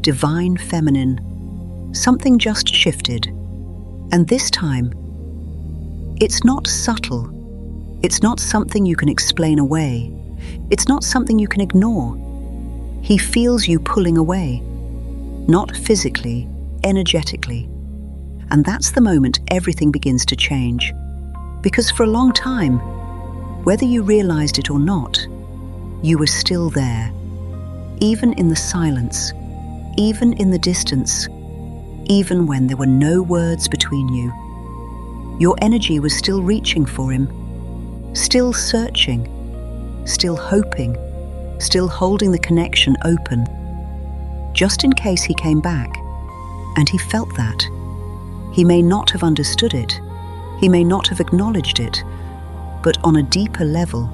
divine feminine. Something just shifted. And this time, it's not subtle. It's not something you can explain away. It's not something you can ignore. He feels you pulling away, not physically, energetically. And that's the moment everything begins to change. Because for a long time, whether you realized it or not, you were still there. Even in the silence, even in the distance, even when there were no words between you. Your energy was still reaching for him, still searching, still hoping, still holding the connection open, just in case he came back. And he felt that. He may not have understood it, he may not have acknowledged it, but on a deeper level,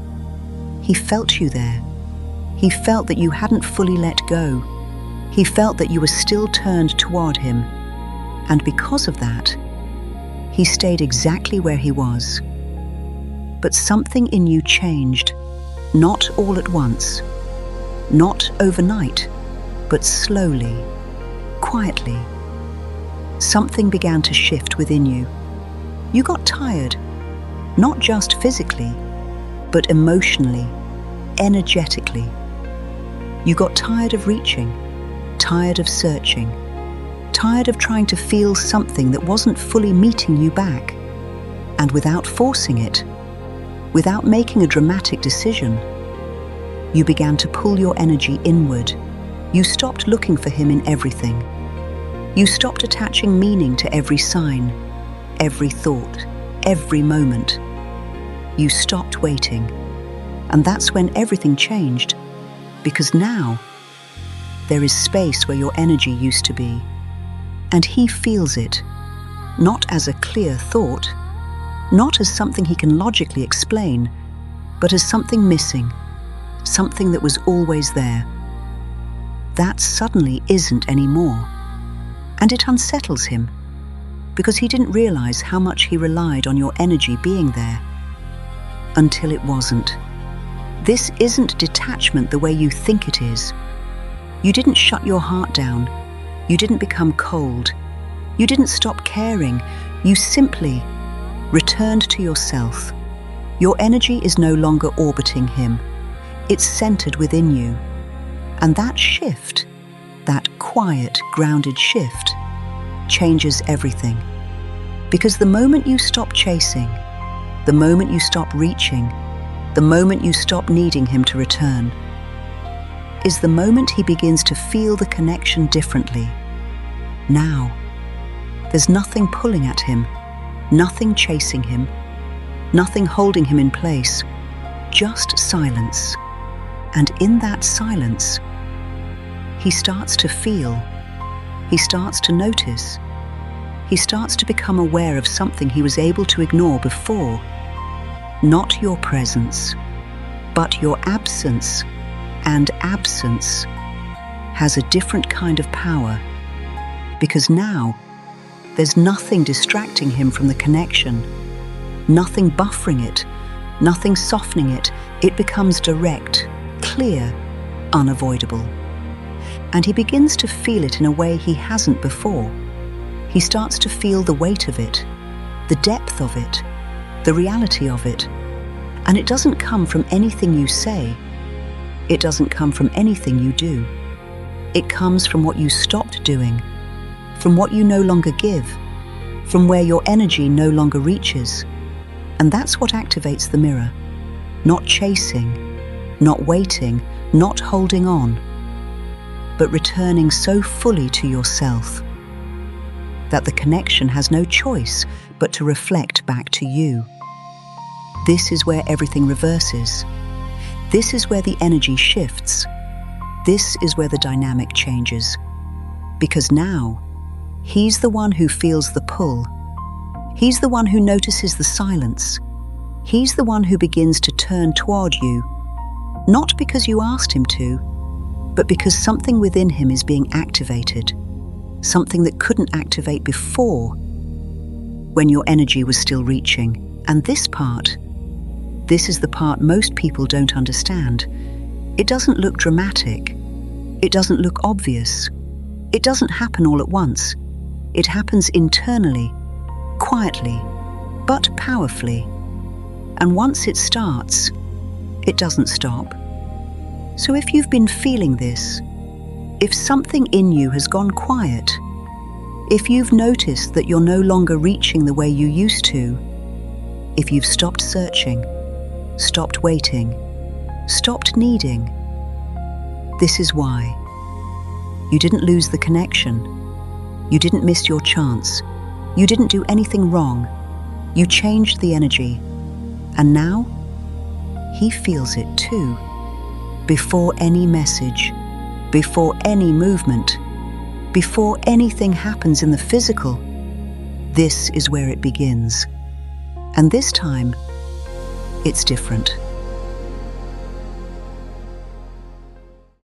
he felt you there. He felt that you hadn't fully let go. He felt that you were still turned toward him. And because of that, he stayed exactly where he was. But something in you changed, not all at once, not overnight, but slowly, quietly. Something began to shift within you. You got tired, not just physically, but emotionally, energetically. You got tired of reaching, tired of searching, tired of trying to feel something that wasn't fully meeting you back. And without forcing it, without making a dramatic decision, you began to pull your energy inward. You stopped looking for him in everything. You stopped attaching meaning to every sign, every thought, every moment. You stopped waiting. And that's when everything changed. Because now, there is space where your energy used to be. And he feels it, not as a clear thought, not as something he can logically explain, but as something missing, something that was always there. That suddenly isn't anymore. And it unsettles him, because he didn't realize how much he relied on your energy being there. Until it wasn't. This isn't detachment the way you think it is. You didn't shut your heart down. You didn't become cold. You didn't stop caring. You simply returned to yourself. Your energy is no longer orbiting him. It's centered within you. And that shift, that quiet, grounded shift, changes everything. Because the moment you stop chasing, the moment you stop reaching, the moment you stop needing him to return, is the moment he begins to feel the connection differently. Now, there's nothing pulling at him, nothing chasing him, nothing holding him in place, just silence. And in that silence, he starts to feel, he starts to notice, he starts to become aware of something he was able to ignore before. Not your presence, but your absence. And absence has a different kind of power, because now there's nothing distracting him from the connection, nothing buffering it, nothing softening it. It becomes direct, clear, unavoidable. And he begins to feel it in a way he hasn't before. He starts to feel the weight of it, the depth of it, the reality of it. And it doesn't come from anything you say. It doesn't come from anything you do. It comes from what you stopped doing, from what you no longer give, from where your energy no longer reaches. And that's what activates the mirror. Not chasing, not waiting, not holding on, but returning so fully to yourself that the connection has no choice but to reflect back to you. This is where everything reverses. This is where the energy shifts. This is where the dynamic changes. Because now, he's the one who feels the pull. He's the one who notices the silence. He's the one who begins to turn toward you, not because you asked him to, but because something within him is being activated, something that couldn't activate before, when your energy was still reaching. And this is the part most people don't understand. It doesn't look dramatic. It doesn't look obvious. It doesn't happen all at once. It happens internally, quietly, but powerfully. And once it starts, it doesn't stop. So if you've been feeling this, if something in you has gone quiet, if you've noticed that you're no longer reaching the way you used to, if you've stopped searching, stopped waiting, stopped needing, this is why. You didn't lose the connection. You didn't miss your chance. You didn't do anything wrong. You changed the energy. And now, he feels it too. Before any message, before any movement, before anything happens in the physical, this is where it begins. And this time, it's different.